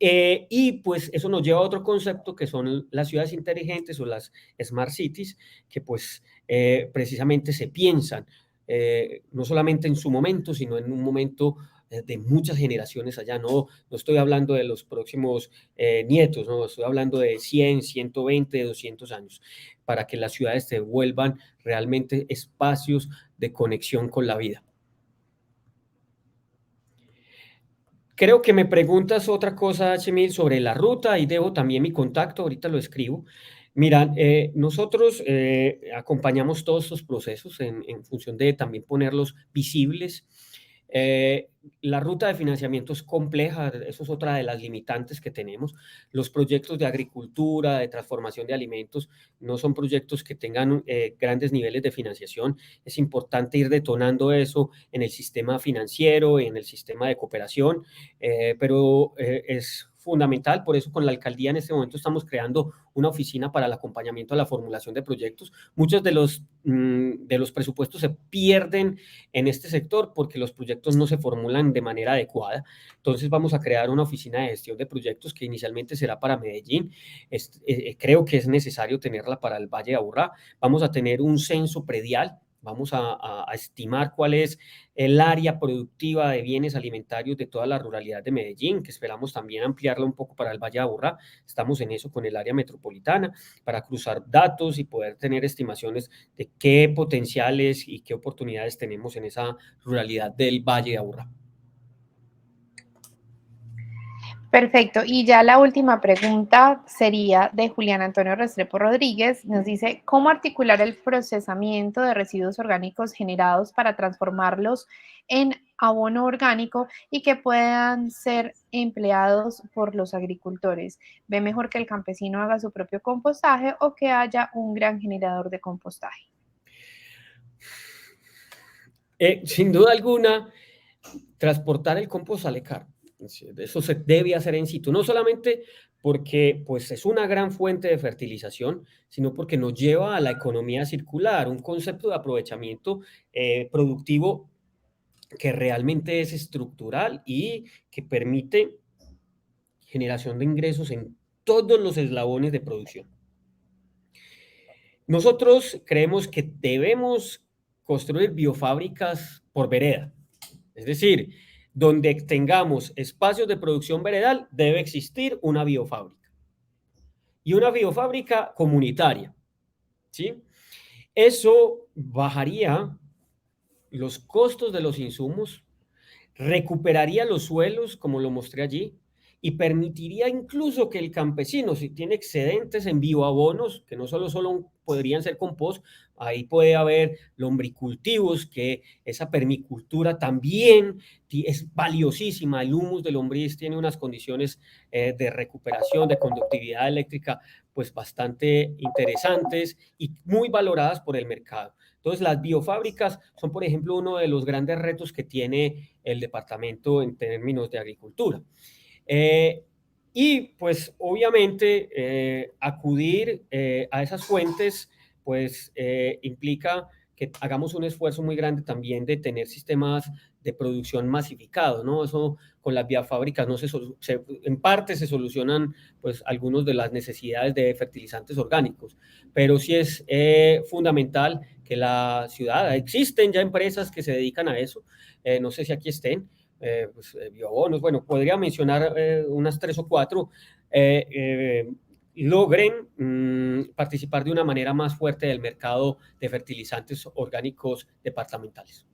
Y pues eso nos lleva a otro concepto que son las ciudades inteligentes o las smart cities, que pues precisamente se piensan no solamente en su momento, sino en un momento de muchas generaciones allá. No estoy hablando de los próximos nietos, no estoy hablando de 100, 120, 200 años, para que las ciudades se vuelvan realmente espacios de conexión con la vida. Creo que me preguntas otra cosa, Chemil, sobre la ruta, y debo también mi contacto, ahorita lo escribo. Mira, nosotros acompañamos todos estos procesos en función de también ponerlos visibles. Eh, la ruta de financiamiento es compleja, eso es otra de las limitantes que tenemos. Los proyectos de agricultura, de transformación de alimentos, no son proyectos que tengan grandes niveles de financiación. Es importante ir detonando eso en el sistema financiero, en el sistema de cooperación, pero es fundamental. Por eso con la alcaldía en este momento estamos creando una oficina para el acompañamiento a la formulación de proyectos. Muchos de los presupuestos se pierden en este sector porque los proyectos no se formulan de manera adecuada. Entonces vamos a crear una oficina de gestión de proyectos que inicialmente será para Medellín. Creo que es necesario tenerla para el Valle de Aburrá. Vamos a tener un censo predial. Vamos a estimar cuál es el área productiva de bienes alimentarios de toda la ruralidad de Medellín, que esperamos también ampliarla un poco para el Valle de Aburrá. Estamos en eso con el área metropolitana para cruzar datos y poder tener estimaciones de qué potenciales y qué oportunidades tenemos en esa ruralidad del Valle de Aburrá.
Perfecto. Y ya la última pregunta sería de Julián Antonio Restrepo Rodríguez. Nos dice, ¿cómo articular el procesamiento de residuos orgánicos generados para transformarlos en abono orgánico y que puedan ser empleados por los agricultores? ¿Ve mejor que el campesino haga su propio compostaje o que haya un gran generador de compostaje?
Sin duda alguna, transportar el compost sale caro. Eso se debe hacer en situ, no solamente porque pues, es una gran fuente de fertilización, sino porque nos lleva a la economía circular, un concepto de aprovechamiento productivo que realmente es estructural y que permite generación de ingresos en todos los eslabones de producción. Nosotros creemos que debemos construir biofábricas por vereda, es decir, donde tengamos espacios de producción veredal, debe existir una biofábrica. Y una biofábrica comunitaria, ¿sí? Eso bajaría los costos de los insumos, recuperaría los suelos, como lo mostré allí, y permitiría incluso que el campesino, si tiene excedentes en bioabonos, que no solo podrían ser compost, ahí puede haber lombricultivos, que esa permicultura también es valiosísima. El humus de lombriz tiene unas condiciones de recuperación, de conductividad eléctrica, pues bastante interesantes y muy valoradas por el mercado. Entonces, las biofábricas son, por ejemplo, uno de los grandes retos que tiene el departamento en términos de agricultura. Y pues obviamente acudir a esas fuentes pues implica que hagamos un esfuerzo muy grande también de tener sistemas de producción masificados, ¿no? Eso con las biofábricas no en parte se solucionan pues algunas de las necesidades de fertilizantes orgánicos, pero sí es fundamental que la ciudad, existen ya empresas que se dedican a eso, no sé si aquí estén, biobonos, bueno, podría mencionar unas 3 o 4, logren participar de una manera más fuerte del mercado de fertilizantes orgánicos departamentales.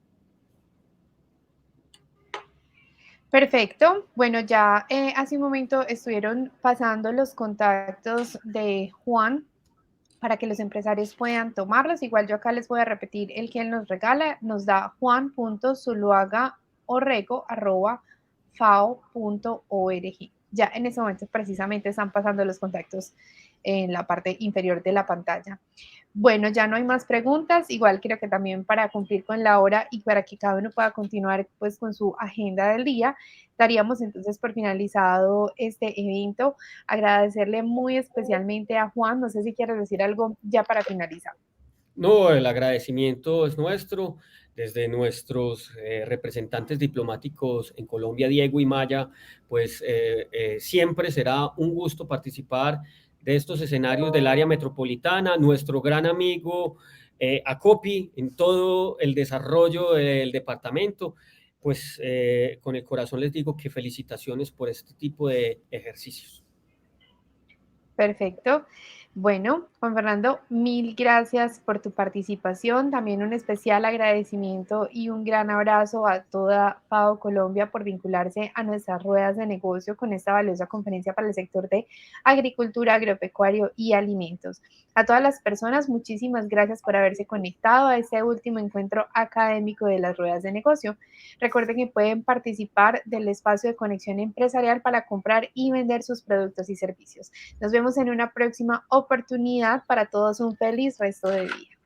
Perfecto. Bueno, ya hace un momento estuvieron pasando los contactos de Juan para que los empresarios puedan tomarlos. Igual yo acá les voy a repetir el que él nos regala. Nos da juan.zuluaga.orrego@fao.org. Ya en ese momento precisamente están pasando los contactos en la parte inferior de la pantalla. Bueno, ya no hay más preguntas. Igual creo que también para cumplir con la hora y para que cada uno pueda continuar pues con su agenda del día, daríamos entonces por finalizado este evento. Agradecerle muy especialmente a Juan. No sé si quieres decir algo ya para finalizar.
No, el agradecimiento es nuestro, desde nuestros representantes diplomáticos en Colombia, Diego y Maya, pues siempre será un gusto participar de estos escenarios del área metropolitana, nuestro gran amigo Acopi en todo el desarrollo del departamento, pues con el corazón les digo que felicitaciones por este tipo de ejercicios.
Perfecto. Bueno, Juan Fernando, mil gracias por tu participación. También un especial agradecimiento y un gran abrazo a toda FAO Colombia por vincularse a nuestras ruedas de negocio con esta valiosa conferencia para el sector de agricultura, agropecuario y alimentos. A todas las personas, muchísimas gracias por haberse conectado a este último encuentro académico de las ruedas de negocio. Recuerden que pueden participar del espacio de conexión empresarial para comprar y vender sus productos y servicios. Nos vemos en una próxima oportunidad. Para todos un feliz resto de día.